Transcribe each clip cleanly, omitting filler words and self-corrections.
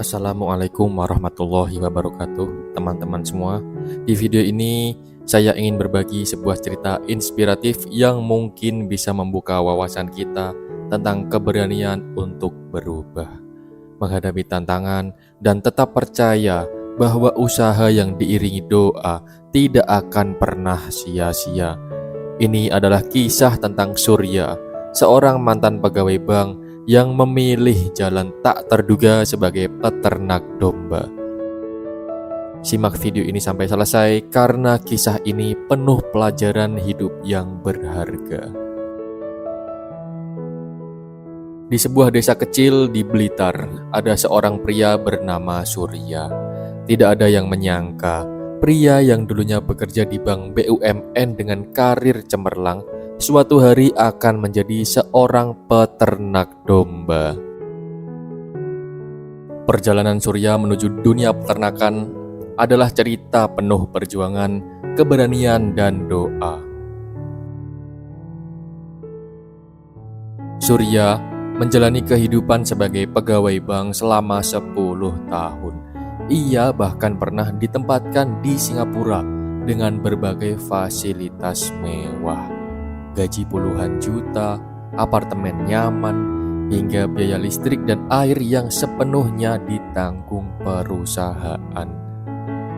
Assalamualaikum warahmatullahi wabarakatuh, teman-teman semua. Di video ini saya ingin berbagi sebuah cerita inspiratif yang mungkin bisa membuka wawasan kita tentang keberanian untuk berubah, menghadapi tantangan, dan tetap percaya bahwa usaha yang diiringi doa tidak akan pernah sia-sia. Ini adalah kisah tentang Surya, seorang mantan pegawai bank yang memilih jalan tak terduga sebagai peternak domba. Simak video ini sampai selesai karena kisah ini penuh pelajaran hidup yang berharga. Di sebuah desa kecil di Blitar, ada seorang pria bernama Surya. Tidak ada yang menyangka, pria yang dulunya bekerja di bank BUMN dengan karir cemerlang suatu hari akan menjadi seorang peternak domba. Perjalanan Surya menuju dunia peternakan adalah cerita penuh perjuangan, keberanian, dan doa. Surya menjalani kehidupan sebagai pegawai bank selama 10 tahun. Ia bahkan pernah ditempatkan di Singapura dengan berbagai fasilitas mewah. Gaji puluhan juta, apartemen nyaman, hingga biaya listrik dan air yang sepenuhnya ditanggung perusahaan.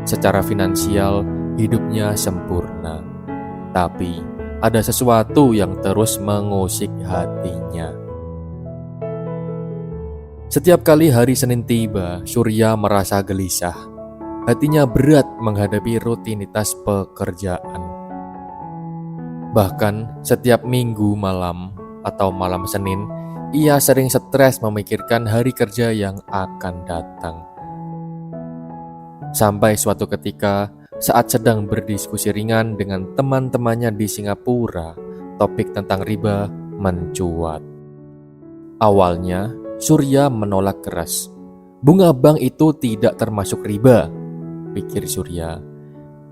Secara finansial, hidupnya sempurna. Tapi, ada sesuatu yang terus mengusik hatinya. Setiap kali hari Senin tiba, Surya merasa gelisah. Hatinya berat menghadapi rutinitas pekerjaan. Bahkan setiap minggu malam atau malam Senin, ia sering stres memikirkan hari kerja yang akan datang. Sampai suatu ketika, saat sedang berdiskusi ringan dengan teman-temannya di Singapura, topik tentang riba mencuat. Awalnya, Surya menolak keras. Bunga bank itu tidak termasuk riba, pikir Surya.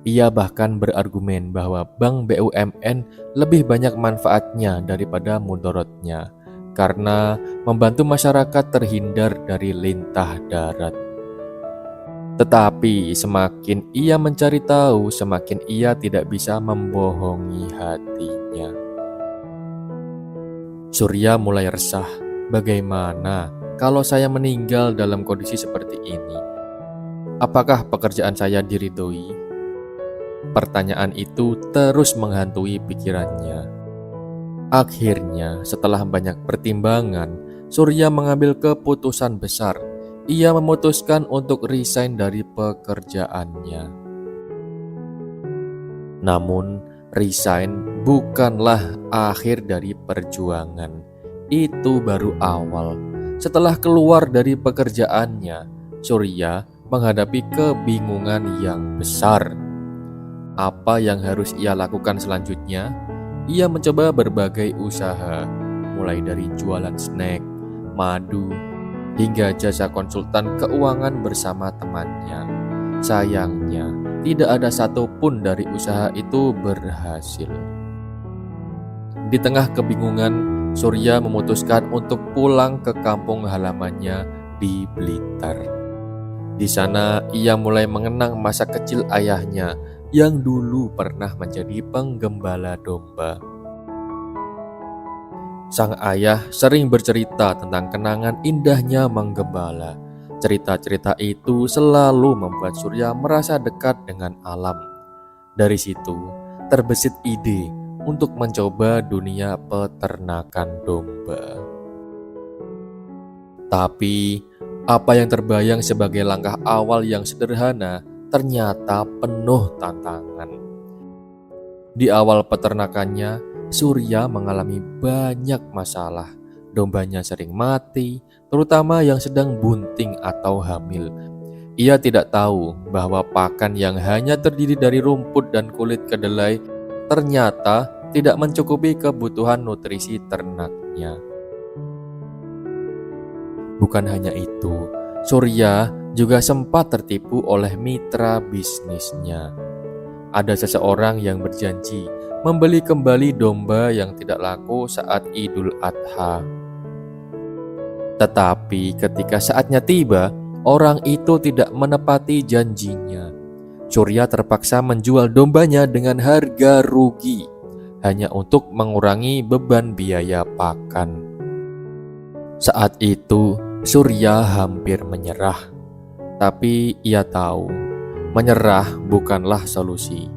Ia bahkan berargumen bahwa bank BUMN lebih banyak manfaatnya daripada mudaratnya karena membantu masyarakat terhindar dari lintah darat. Tetapi semakin ia mencari tahu, semakin ia tidak bisa membohongi hatinya. Surya mulai resah, bagaimana kalau saya meninggal dalam kondisi seperti ini? Apakah pekerjaan saya diridhoi? Pertanyaan itu terus menghantui pikirannya. Akhirnya, setelah banyak pertimbangan, Surya mengambil keputusan besar. Ia memutuskan untuk resign dari pekerjaannya. Namun, resign bukanlah akhir dari perjuangan. Itu baru awal. Setelah keluar dari pekerjaannya, Surya menghadapi kebingungan yang besar. Apa yang harus ia lakukan selanjutnya? Ia mencoba berbagai usaha, mulai dari jualan snack, madu, hingga jasa konsultan keuangan bersama temannya. Sayangnya, tidak ada satupun dari usaha itu berhasil. Di tengah kebingungan, Surya memutuskan untuk pulang ke kampung halamannya di Blitar. Di sana, ia mulai mengenang masa kecil ayahnya yang dulu pernah menjadi penggembala domba. Sang ayah sering bercerita tentang kenangan indahnya menggembala. Cerita-cerita itu selalu membuat Surya merasa dekat dengan alam. Dari situ, terbesit ide untuk mencoba dunia peternakan domba. Tapi, apa yang terbayang sebagai langkah awal yang sederhana ternyata penuh tantangan. Di awal peternakannya, Surya mengalami banyak masalah. Dombanya sering mati, terutama yang sedang bunting atau hamil. Ia tidak tahu bahwa pakan yang hanya terdiri dari rumput dan kulit kedelai ternyata tidak mencukupi kebutuhan nutrisi ternaknya. Bukan hanya itu, Surya juga sempat tertipu oleh mitra bisnisnya. Ada seseorang yang berjanji membeli kembali domba yang tidak laku saat Idul Adha. Tetapi ketika saatnya tiba, orang itu tidak menepati janjinya. Surya terpaksa menjual dombanya dengan harga rugi hanya untuk mengurangi beban biaya pakan. Saat itu Surya hampir menyerah, tapi ia tahu menyerah bukanlah solusi.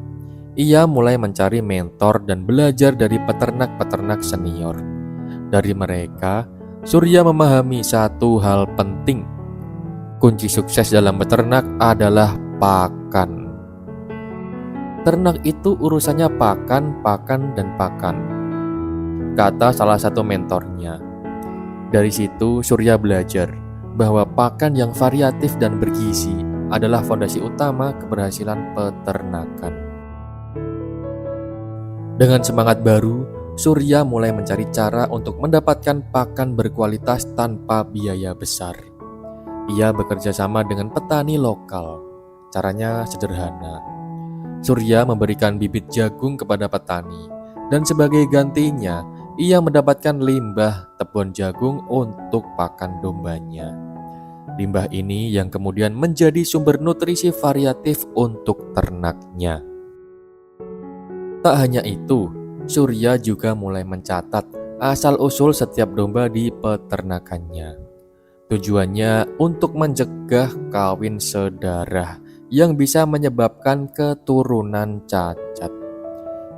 Ia mulai mencari mentor dan belajar dari peternak-peternak senior. Dari mereka, Surya memahami satu hal penting. Kunci sukses dalam beternak adalah pakan. Ternak itu urusannya pakan, pakan, dan pakan, kata salah satu mentornya. Dari situ Surya belajar bahwa pakan yang variatif dan bergizi adalah fondasi utama keberhasilan peternakan. Dengan semangat baru, Surya mulai mencari cara untuk mendapatkan pakan berkualitas tanpa biaya besar. Ia bekerja sama dengan petani lokal. Caranya sederhana. Surya memberikan bibit jagung kepada petani, dan sebagai gantinya, ia mendapatkan limbah tepung jagung untuk pakan dombanya. Limbah ini yang kemudian menjadi sumber nutrisi variatif untuk ternaknya. Tak hanya itu, Surya juga mulai mencatat asal-usul setiap domba di peternakannya. Tujuannya untuk mencegah kawin sedarah yang bisa menyebabkan keturunan cacat.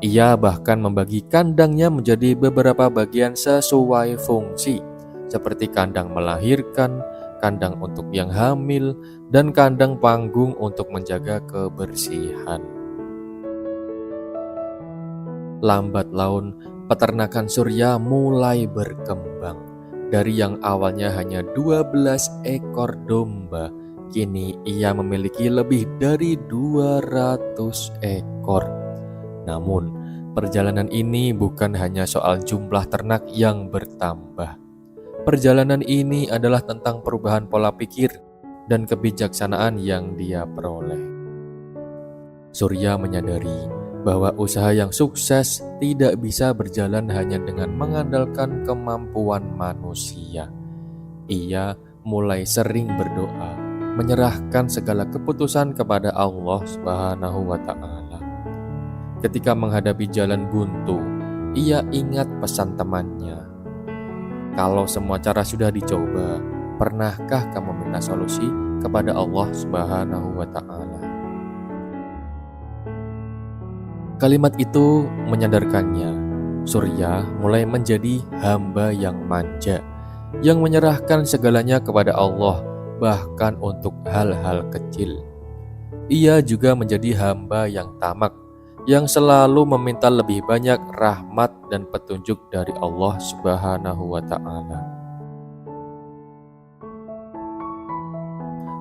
Ia bahkan membagi kandangnya menjadi beberapa bagian sesuai fungsi, seperti kandang melahirkan, kandang untuk yang hamil, dan kandang panggung untuk menjaga kebersihan. Lambat laun, peternakan Surya mulai berkembang. Dari yang awalnya hanya 12 ekor domba, kini ia memiliki lebih dari 200 ekor. Namun, perjalanan ini bukan hanya soal jumlah ternak yang bertambah. Perjalanan ini adalah tentang perubahan pola pikir dan kebijaksanaan yang dia peroleh. Surya menyadari bahwa usaha yang sukses tidak bisa berjalan hanya dengan mengandalkan kemampuan manusia. Ia mulai sering berdoa, menyerahkan segala keputusan kepada Allah Subhanahu wa Ta'ala. Ketika menghadapi jalan buntu, ia ingat pesan temannya. Kalau semua cara sudah dicoba, pernahkah kamu minta solusi kepada Allah Subhanahu wa Ta'ala? Kalimat itu menyadarkannya. Surya mulai menjadi hamba yang manja, yang menyerahkan segalanya kepada Allah, bahkan untuk hal-hal kecil. Ia juga menjadi hamba yang tamak, yang selalu meminta lebih banyak rahmat dan petunjuk dari Allah Subhanahu wa Ta'ala.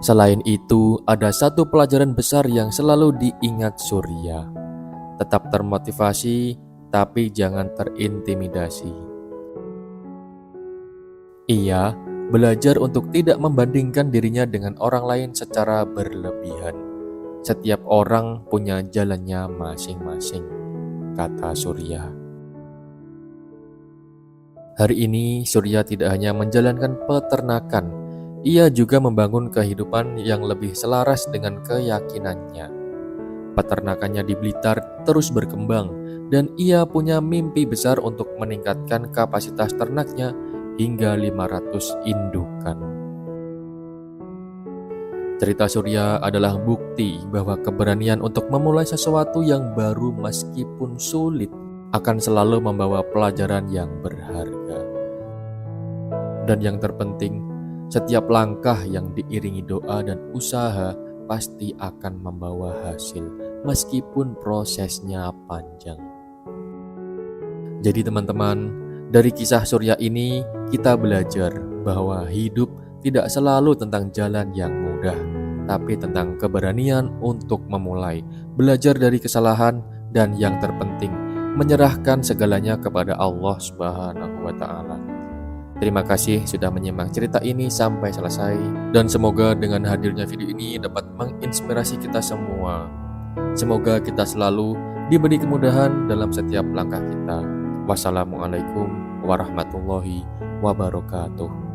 Selain itu, ada satu pelajaran besar yang selalu diingat Surya. Tetap termotivasi, tapi jangan terintimidasi. Ia belajar untuk tidak membandingkan dirinya dengan orang lain secara berlebihan. Setiap orang punya jalannya masing-masing, kata Surya. Hari ini Surya tidak hanya menjalankan peternakan, ia juga membangun kehidupan yang lebih selaras dengan keyakinannya. Peternakannya di Blitar terus berkembang dan ia punya mimpi besar untuk meningkatkan kapasitas ternaknya hingga 500 indukan. Cerita Surya adalah bukti bahwa keberanian untuk memulai sesuatu yang baru meskipun sulit akan selalu membawa pelajaran yang berharga. Dan yang terpenting, setiap langkah yang diiringi doa dan usaha pasti akan membawa hasil, meskipun prosesnya panjang. Jadi teman-teman, dari kisah Surya ini kita belajar bahwa hidup tidak selalu tentang jalan yang mudah, tapi tentang keberanian untuk memulai, belajar dari kesalahan, dan yang terpenting, menyerahkan segalanya kepada Allah Subhanahu wa Ta'ala. Terima kasih sudah menyimak cerita ini sampai selesai, dan semoga dengan hadirnya video ini dapat menginspirasi kita semua. Semoga kita selalu diberi kemudahan dalam setiap langkah kita. Wassalamualaikum warahmatullahi wabarakatuh.